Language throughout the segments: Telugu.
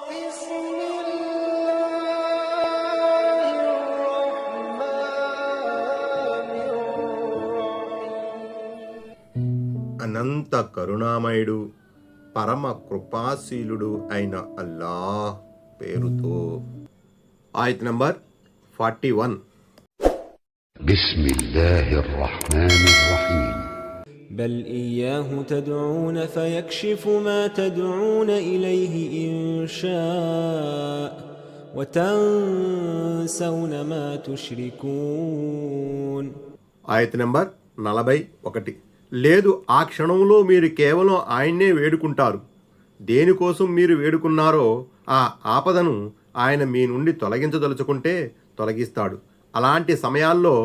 بسم الله الرحمن الرحيم. అనంత కరుణామయుడు పరమ కృపాశీలుడు అయిన అల్లాహ్ పేరుతో. ఆయత్ నంబర్ 41. بسم الله الرحمن الرحيم. بل إياه تدعون فيكشف ما تدعون إليه إن شاء وتنسون ما تشركون. ఆయత్ నంబర్ 41. లేదు, ఆ క్షణంలో మీరు కేవలం ఆయన్నే వేడుకుంటారు. దేనికోసం మీరు వేడుకున్నారో ఆ ఆపదను ఆయన మీ నుండి తొలగించదలుచుకుంటే తొలగిస్తాడు. అలాంటి సమయాల్లో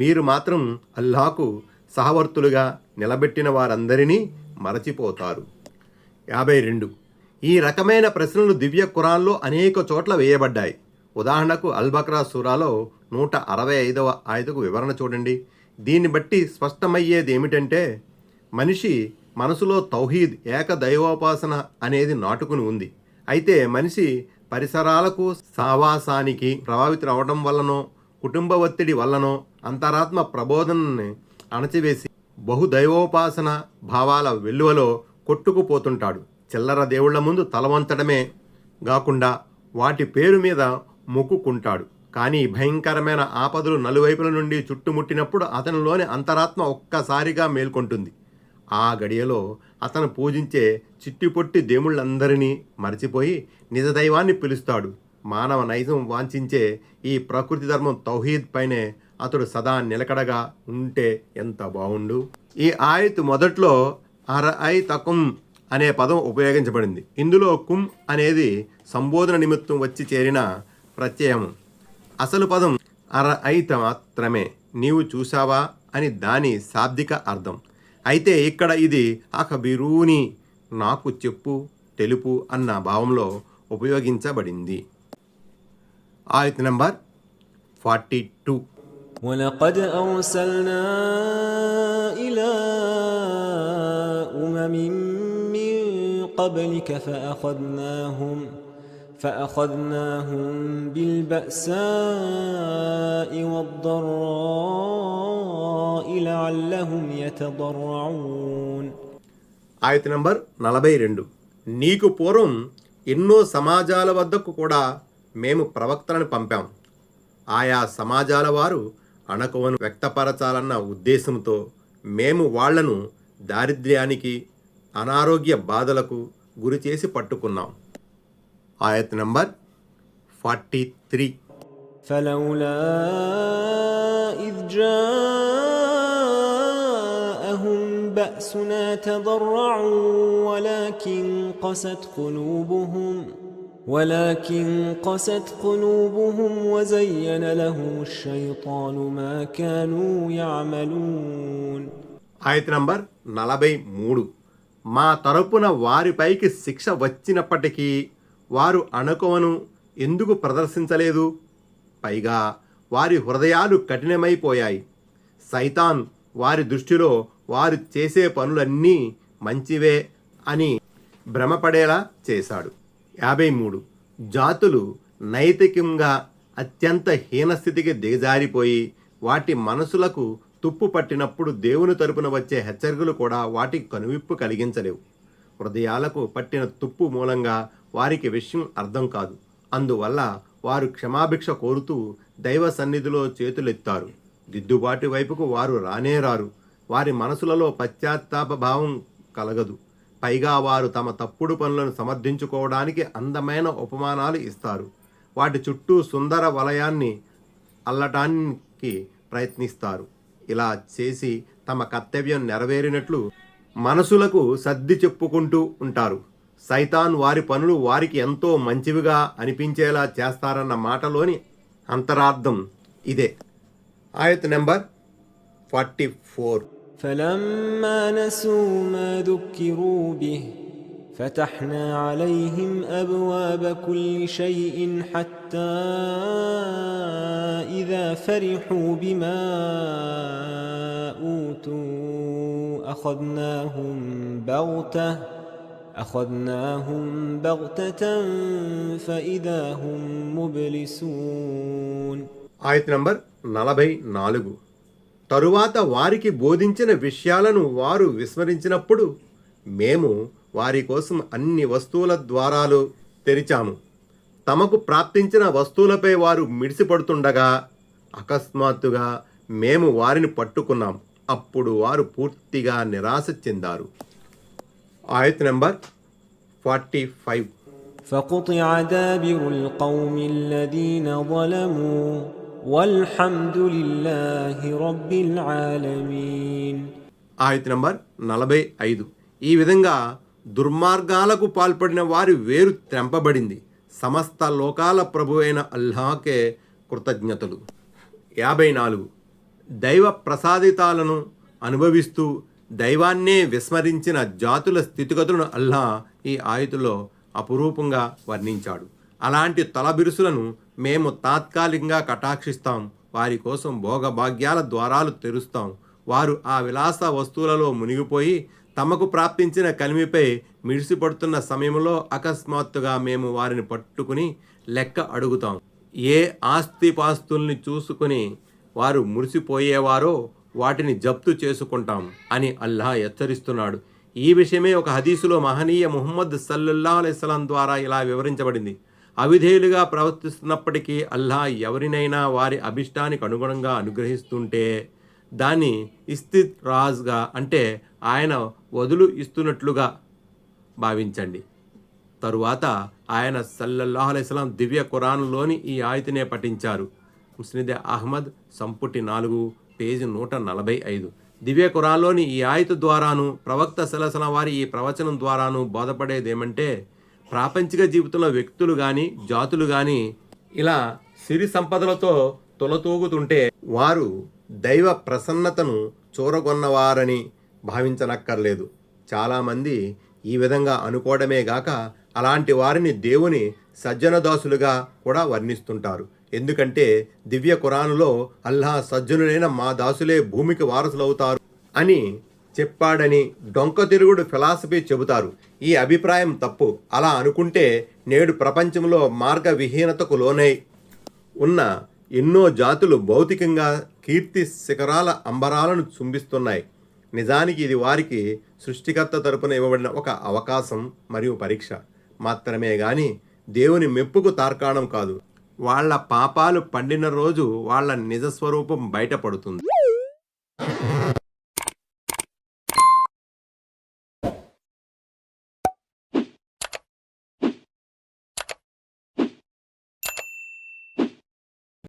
మీరు మాత్రం అల్లాహకు సహవర్తులుగా నిలబెట్టిన వారందరినీ మరచిపోతారు. 52. ఈ రకమైన ప్రశ్నలు దివ్య ఖురాన్లో అనేక చోట్ల వేయబడ్డాయి. ఉదాహరణకు అల్ బక్రా సూరాలో 165వ ఆయతకు వివరణ చూడండి. దీన్ని బట్టి స్పష్టమయ్యేది ఏమిటంటే, మనిషి మనసులో తౌహీద్, ఏక దైవోపాసన అనేది నాటుకుని ఉంది. అయితే మనిషి పరిసరాలకు, సావాసానికి ప్రభావితం అవడం వల్లనో, కుటుంబ ఒత్తిడి వల్లనో అంతరాత్మ ప్రబోధనని అణచివేసి బహుదైవోపాసన భావాల వెల్లువలో కొట్టుకుపోతుంటాడు. చిల్లర దేవుళ్ల ముందు తలవంచడమే గాకుండా వాటి పేరు మీద మొక్కుకుంటాడు. కానీ భయంకరమైన ఆపదలు నలువైపుల నుండి చుట్టుముట్టినప్పుడు అతనిలోని అంతరాత్మ ఒక్కసారిగా మేల్కొంటుంది. ఆ గడియలో అతను పూజించే చిట్టిపొట్టి దేవుళ్ళందరినీ మరచిపోయి నిజదైవాన్ని పిలుస్తాడు. మానవ నైజం వాంఛించే ఈ ప్రకృతి ధర్మం తౌహీద్ పైనే అతడు సదా నిలకడగా ఉంటే ఎంత బావుండు. ఈ ఆయత్ మొదట్లో అరఐతకుం అనే పదం ఉపయోగించబడింది. ఇందులో కుం అనేది సంబోధన నిమిత్తం వచ్చి చేరిన ప్రత్యయం. అసలు పదం అరఐత మాత్రమే, నీవు చూసావా అని దాని శాబ్దిక అర్థం. అయితే ఇక్కడ ఇది అఖబిరూని, నాకు చెప్పు, తెలుపు అన్న భావంలో ఉపయోగించబడింది. ఆయత్ నంబర్ 42. ولقد أرسلنا إلى أمم من قبلك فأخذناهم بالبأساء والضراء لعلهم يتضرعون. ఆయత్ నంబర్ 42. నీకు పూర్వం ఎన్నో సమాజాల వద్దకు కూడా మేము ప్రవక్తలను పంపాం. ఆయా సమాజాల వారు అణకువను వ్యక్తపరచాలన్న ఉద్దేశంతో మేము వాళ్లను దారిద్ర్యానికి, అనారోగ్య బాధలకు గురి చేసి పట్టుకున్నాం. ఆయత్ నంబర్ 43. فلولا إذ جاءهم بأسنا تضرعوا ولكن قست قلوبهم وزين لهم الشيطان ما كانوا يعملون. ఆయత్ నంబర్ 43. మా తరపున వారిపైకి శిక్ష వచ్చినప్పటికీ వారు అణకువను ఎందుకు ప్రదర్శించలేదు? పైగా వారి హృదయాలు కఠినమైపోయాయి. సైతాన్ వారి దృష్టిలో వారు చేసే పనులన్నీ మంచివే అని భ్రమపడేలా చేశాడు. 53. జాతులు నైతికంగా అత్యంత హీనస్థితికి దిగజారిపోయి వాటి మనసులకు తుప్పు పట్టినప్పుడు దేవుని తరపున వచ్చే హెచ్చరికలు కూడా వాటికి కనువిప్పు కలిగించలేవు. హృదయాలకు పట్టిన తుప్పు మూలంగా వారికి విషయం అర్థం కాదు. అందువల్ల వారు క్షమాభిక్ష కోరుతూ దైవ సన్నిధిలో చేతులెత్తారు. దిద్దుబాటు వైపుకు వారు రానేరారు. వారి మనసులలో పశ్చాత్తాప భావం కలగదు. పైగా వారు తమ తప్పుడు పనులను సమర్థించుకోవడానికి అందమైన ఉపమానాలు ఇస్తారు. వాటి చుట్టూ సుందర వలయాన్ని అల్లటానికి ప్రయత్నిస్తారు. ఇలా చేసి తమ కర్తవ్యం నెరవేరినట్లు మనసులకు సర్ది చెప్పుకుంటూ ఉంటారు. సైతాన్ వారి పనులు వారికి ఎంతో మంచివిగా అనిపించేలా చేస్తారన్న మాటలోని అంతరార్థం ఇదే. ఆయత్ నెంబర్ 44. فلما نسوا ما ذكروا به فتحنا عليهم أبواب كل شيء حتى إذا فرحوا بما أوتوا أخذناهم بغتة فإذا هم مبلسون. ఆయత్ నంబర్ 44. తరువాత వారికి బోధించిన విషయాలను వారు విస్మరించినప్పుడు మేము వారి కోసం అన్ని వస్తువుల ద్వారాలు తెరిచాము. తమకు ప్రాప్తించిన వస్తువులపై వారు మిడిసిపడుతుండగా అకస్మాత్తుగా మేము వారిని పట్టుకున్నాం. అప్పుడు వారు పూర్తిగా నిరాశ చెందారు. ఆయత్ నంబర్ 45. فقطع دابر القوم الذين ظلموا والحمد لله رب العالمين. ఆయత్ నంబర్ 45. ఈ విధంగా దుర్మార్గాలకు పాల్పడిన వారి వేరు త్రెంపబడింది. సమస్త లోకాల ప్రభు అయిన అల్లాహకే కృతజ్ఞతలు. 54. దైవ ప్రసాదితాలను అనుభవిస్తూ దైవాన్నే విస్మరించిన జాతుల స్థితిగతులను అల్లా ఈ ఆయతులో అపురూపంగా వర్ణించాడు. అలాంటి తలబిరుసులను మేము తాత్కాలికంగా కటాక్షిస్తాం. వారి కోసం భోగభాగ్యాల ద్వారాలు తెరుస్తాం. వారు ఆ విలాస వస్తువులలో మునిగిపోయి తమకు ప్రాప్తించిన కలిమిపై మిడిసిపడుతున్న సమయంలో అకస్మాత్తుగా మేము వారిని పట్టుకుని లెక్క అడుగుతాం. ఏ ఆస్తిపాస్తుల్ని చూసుకుని వారు మురిసిపోయేవారో వాటిని జప్తు చేసుకుంటాం అని అల్లాహ్ హెచ్చరిస్తున్నాడు. ఈ విషయమే ఒక హదీసులో మహనీయ ముహమ్మద్ సల్లల్లాహు అలైహి వసల్లం ద్వారా ఇలా వివరించబడింది. అవిధేయులుగా ప్రవర్తిస్తున్నప్పటికీ అల్లాహ్ ఎవరినైనా వారి అభిష్టానికి అనుగుణంగా అనుగ్రహిస్తుంటే దాన్ని ఇస్తిరాజ్గా, అంటే ఆయన వదులు ఇస్తున్నట్లుగా భావించండి. తరువాత ఆయన సల్లల్లాహు అలైహి వసల్లం దివ్య ఖురాన్లోని ఈ ఆయతినే పఠించారు. ముస్నద్ అహ్మద్ సంపుటి 4 పేజీ 145. దివ్య ఖురాన్లోని ఈ ఆయతు ద్వారాను ప్రవక్త సల్లల్లాహు వారి ఈ ప్రవచనం ద్వారాను బోధపడేదేమంటే, ప్రాపంచిక జీవితంలో వ్యక్తులు కానీ జాతులు కానీ ఇలా సిరి సంపదలతో తొలతూగుతుంటే వారు దైవ ప్రసన్నతను చూరగొన్నవారని భావించనక్కర్లేదు. చాలామంది ఈ విధంగా అనుకోవడమే గాక అలాంటి వారిని దేవుని సజ్జనదాసులుగా కూడా వర్ణిస్తుంటారు. ఎందుకంటే దివ్య ఖురానులో అల్లాహ్ సజ్జనులైన మా దాసులే భూమికి వారసులవుతారు అని చెప్పాడని డొంక తిరుగుడు ఫిలాసఫీ చెబుతారు. ఈ అభిప్రాయం తప్పు. అలా అనుకుంటే నేడు ప్రపంచంలో మార్గవిహీనతకు లోనై ఉన్న ఎన్నో జాతులు భౌతికంగా కీర్తి శిఖరాల అంబరాలను చుంబిస్తున్నాయి. నిజానికి ఇది వారికి సృష్టికర్త తరపున ఇవ్వబడిన ఒక అవకాశం మరియు పరీక్ష మాత్రమే గాని దేవుని మెప్పుకు తార్కాణం కాదు. వాళ్ళ పాపాలు పండిన రోజు వాళ్ళ నిజస్వరూపం బయటపడుతుంది.